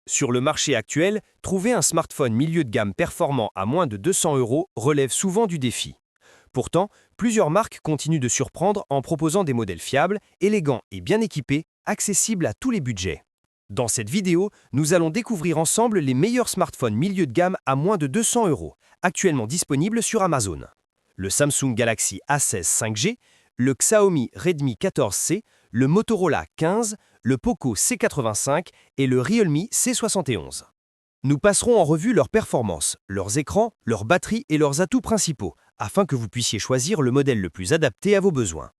Sur le marché actuel, trouver un smartphone milieu de gamme performant à moins de 200 € relève souvent du défi. Pourtant, plusieurs marques continuent de surprendre en proposant des modèles fiables, élégants et bien équipés, accessibles à tous les budgets. Dans cette vidéo, nous allons découvrir ensemble les meilleurs smartphones milieu de gamme à moins de 200 €, actuellement disponibles sur Amazon. Le Samsung Galaxy A16 5G, le Xiaomi Redmi 14C, le Motorola 15, le Poco C85 et le Realme C71. Nous passerons en revue leurs performances, leurs écrans, leurs batteries et leurs atouts principaux, afin que vous puissiez choisir le modèle le plus adapté à vos besoins.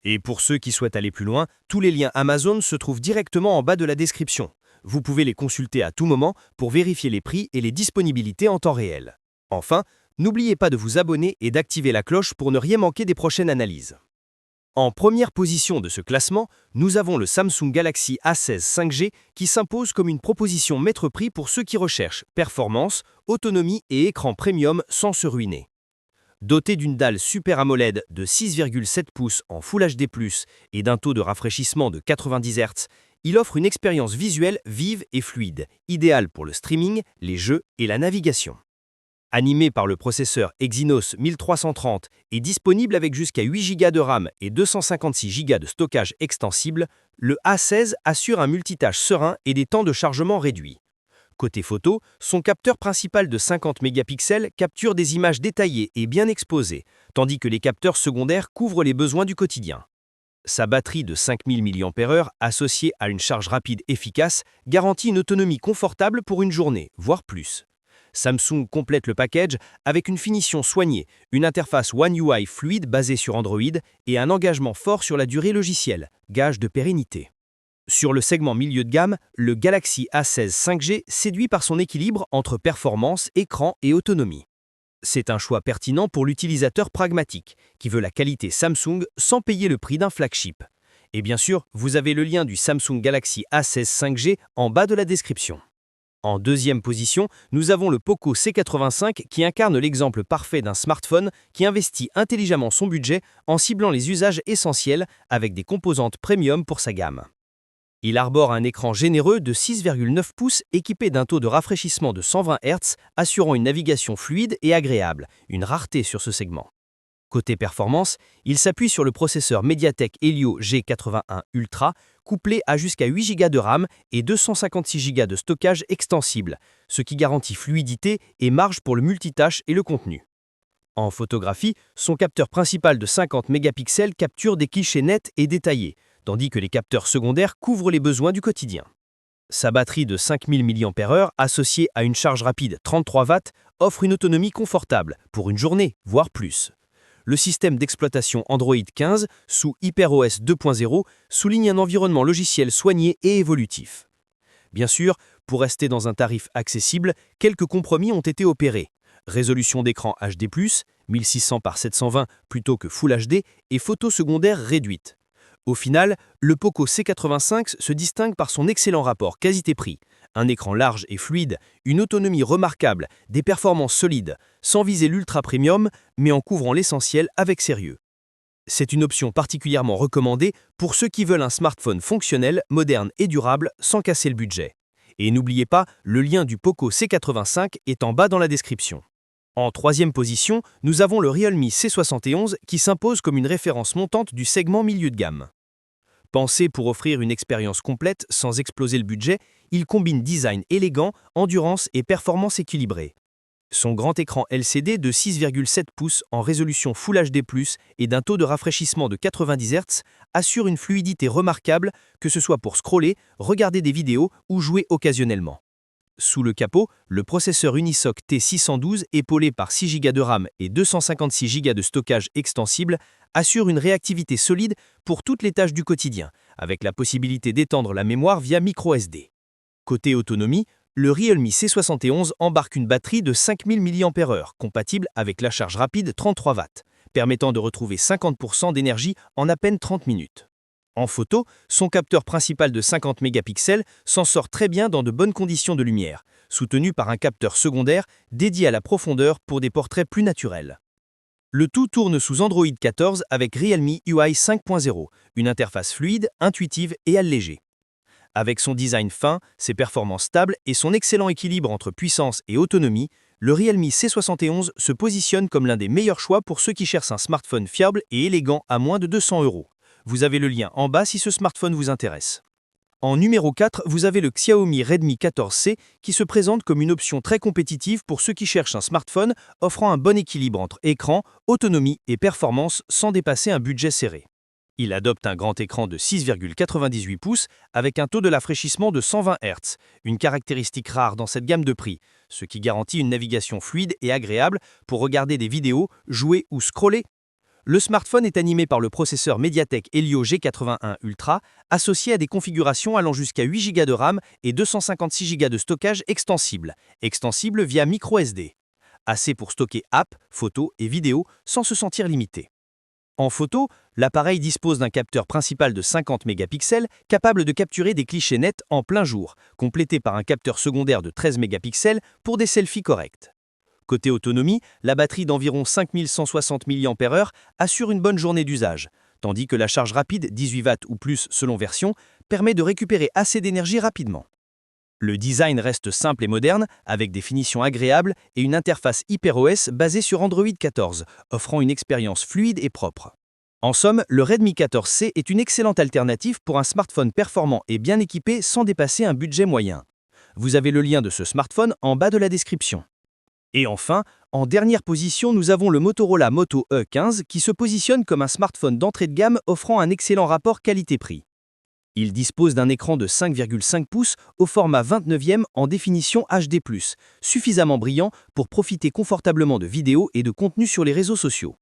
Et pour ceux qui souhaitent aller plus loin, tous les liens Amazon se trouvent directement en bas de la description. Vous pouvez les consulter à tout moment pour vérifier les prix et les disponibilités en temps réel. Enfin, n'oubliez pas de vous abonner et d'activer la cloche pour ne rien manquer des prochaines analyses. En première position de ce classement, nous avons le Samsung Galaxy A16 5G qui s'impose comme une proposition maître-prix pour ceux qui recherchent performance, autonomie et écran premium sans se ruiner. Doté d'une dalle Super AMOLED de 6,7 pouces en Full HD+, et d'un taux de rafraîchissement de 90 Hz, il offre une expérience visuelle vive et fluide, idéale pour le streaming, les jeux et la navigation. Animé par le processeur Exynos 1330 et disponible avec jusqu'à 8 Go de RAM et 256 Go de stockage extensible, le A16 assure un multitâche serein et des temps de chargement réduits. Côté photo, son capteur principal de 50 mégapixels capture des images détaillées et bien exposées, tandis que les capteurs secondaires couvrent les besoins du quotidien. Sa batterie de 5000 mAh, associée à une charge rapide efficace, garantit une autonomie confortable pour une journée, voire plus. Samsung complète le package avec une finition soignée, une interface One UI fluide basée sur Android et un engagement fort sur la durée logicielle, gage de pérennité. Sur le segment milieu de gamme, le Galaxy A16 5G séduit par son équilibre entre performance, écran et autonomie. C'est un choix pertinent pour l'utilisateur pragmatique, qui veut la qualité Samsung sans payer le prix d'un flagship. Et bien sûr, vous avez le lien du Samsung Galaxy A16 5G en bas de la description. En deuxième position, nous avons le Poco C85 qui incarne l'exemple parfait d'un smartphone qui investit intelligemment son budget en ciblant les usages essentiels avec des composantes premium pour sa gamme. Il arbore un écran généreux de 6,9 pouces équipé d'un taux de rafraîchissement de 120 Hz assurant une navigation fluide et agréable, une rareté sur ce segment. Côté performance, il s'appuie sur le processeur MediaTek Helio G81 Ultra, couplé à jusqu'à 8 Go de RAM et 256 Go de stockage extensible, ce qui garantit fluidité et marge pour le multitâche et le contenu. En photographie, son capteur principal de 50 mégapixels capture des clichés nets et détaillés, tandis que les capteurs secondaires couvrent les besoins du quotidien. Sa batterie de 5000 mAh, associée à une charge rapide 33 Wh, offre une autonomie confortable, pour une journée, voire plus. Le système d'exploitation Android 15 sous HyperOS 2.0 souligne un environnement logiciel soigné et évolutif. Bien sûr, pour rester dans un tarif accessible, quelques compromis ont été opérés. Résolution d'écran HD+, 1600 par 720 plutôt que Full HD et photos secondaires réduites. Au final, le Poco C85 se distingue par son excellent rapport qualité-prix, un écran large et fluide, une autonomie remarquable, des performances solides, sans viser l'ultra premium, mais en couvrant l'essentiel avec sérieux. C'est une option particulièrement recommandée pour ceux qui veulent un smartphone fonctionnel, moderne et durable sans casser le budget. Et n'oubliez pas, le lien du Poco C85 est en bas dans la description. En troisième position, nous avons le Realme C71 qui s'impose comme une référence montante du segment milieu de gamme. Pensé pour offrir une expérience complète sans exploser le budget, il combine design élégant, endurance et performance équilibrée. Son grand écran LCD de 6,7 pouces en résolution Full HD+, et d'un taux de rafraîchissement de 90 Hz assure une fluidité remarquable, que ce soit pour scroller, regarder des vidéos ou jouer occasionnellement. Sous le capot, le processeur Unisoc T612 épaulé par 6 Go de RAM et 256 Go de stockage extensible assure une réactivité solide pour toutes les tâches du quotidien, avec la possibilité d'étendre la mémoire via microSD. Côté autonomie, le Realme C71 embarque une batterie de 5000 mAh compatible avec la charge rapide 33 Wh, permettant de retrouver 50% d'énergie en à peine 30 minutes. En photo, son capteur principal de 50 mégapixels s'en sort très bien dans de bonnes conditions de lumière, soutenu par un capteur secondaire dédié à la profondeur pour des portraits plus naturels. Le tout tourne sous Android 14 avec Realme UI 5.0, une interface fluide, intuitive et allégée. Avec son design fin, ses performances stables et son excellent équilibre entre puissance et autonomie, le Realme C71 se positionne comme l'un des meilleurs choix pour ceux qui cherchent un smartphone fiable et élégant à moins de 200 euros. Vous avez le lien en bas si ce smartphone vous intéresse. En numéro 4, vous avez le Xiaomi Redmi 14C qui se présente comme une option très compétitive pour ceux qui cherchent un smartphone offrant un bon équilibre entre écran, autonomie et performance sans dépasser un budget serré. Il adopte un grand écran de 6,98 pouces avec un taux de rafraîchissement de 120 Hz, une caractéristique rare dans cette gamme de prix, ce qui garantit une navigation fluide et agréable pour regarder des vidéos, jouer ou scroller. Le smartphone est animé par le processeur MediaTek Helio G81 Ultra, associé à des configurations allant jusqu'à 8 Go de RAM et 256 Go de stockage extensible via microSD. Assez pour stocker apps, photos et vidéos sans se sentir limité. En photo, l'appareil dispose d'un capteur principal de 50 mégapixels capable de capturer des clichés nets en plein jour, complété par un capteur secondaire de 13 mégapixels pour des selfies corrects. Côté autonomie, la batterie d'environ 5160 mAh assure une bonne journée d'usage, tandis que la charge rapide 18 watts ou plus selon version permet de récupérer assez d'énergie rapidement. Le design reste simple et moderne, avec des finitions agréables et une interface HyperOS basée sur Android 14, offrant une expérience fluide et propre. En somme, le Redmi 14C est une excellente alternative pour un smartphone performant et bien équipé sans dépasser un budget moyen. Vous avez le lien de ce smartphone en bas de la description. Et enfin, en dernière position, nous avons le Motorola Moto E15 qui se positionne comme un smartphone d'entrée de gamme offrant un excellent rapport qualité-prix. Il dispose d'un écran de 5,5 pouces au format 29e en définition HD+, suffisamment brillant pour profiter confortablement de vidéos et de contenus sur les réseaux sociaux.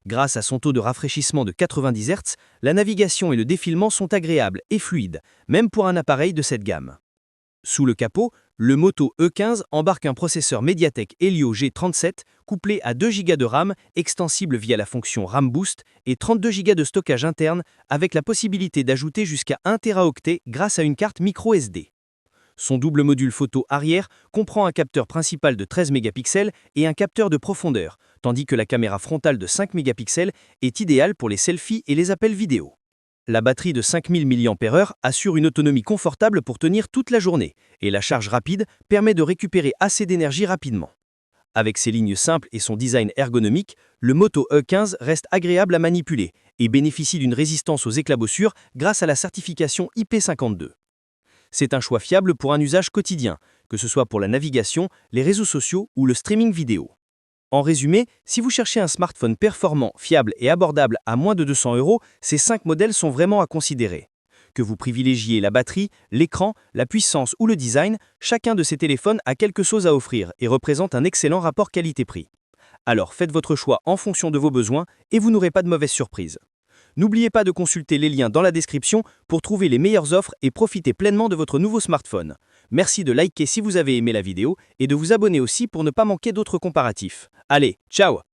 Grâce à son taux de rafraîchissement de 90 Hz, la navigation et le défilement sont agréables et fluides, même pour un appareil de cette gamme. Sous le capot, le Moto E15 embarque un processeur MediaTek Helio G37 couplé à 2 Go de RAM extensible via la fonction RAM Boost et 32 Go de stockage interne avec la possibilité d'ajouter jusqu'à 1 Teraoctet grâce à une carte microSD. Son double module photo arrière comprend un capteur principal de 13 mégapixels et un capteur de profondeur, tandis que la caméra frontale de 5 mégapixels est idéale pour les selfies et les appels vidéo. La batterie de 5000 mAh assure une autonomie confortable pour tenir toute la journée, et la charge rapide permet de récupérer assez d'énergie rapidement. Avec ses lignes simples et son design ergonomique, le Moto E15 reste agréable à manipuler et bénéficie d'une résistance aux éclaboussures grâce à la certification IP52. C'est un choix fiable pour un usage quotidien, que ce soit pour la navigation, les réseaux sociaux ou le streaming vidéo. En résumé, si vous cherchez un smartphone performant, fiable et abordable à moins de 200 euros, ces 5 modèles sont vraiment à considérer. Que vous privilégiez la batterie, l'écran, la puissance ou le design, chacun de ces téléphones a quelque chose à offrir et représente un excellent rapport qualité-prix. Alors faites votre choix en fonction de vos besoins et vous n'aurez pas de mauvaises surprises. N'oubliez pas de consulter les liens dans la description pour trouver les meilleures offres et profiter pleinement de votre nouveau smartphone. Merci de liker si vous avez aimé la vidéo et de vous abonner aussi pour ne pas manquer d'autres comparatifs. Allez, ciao!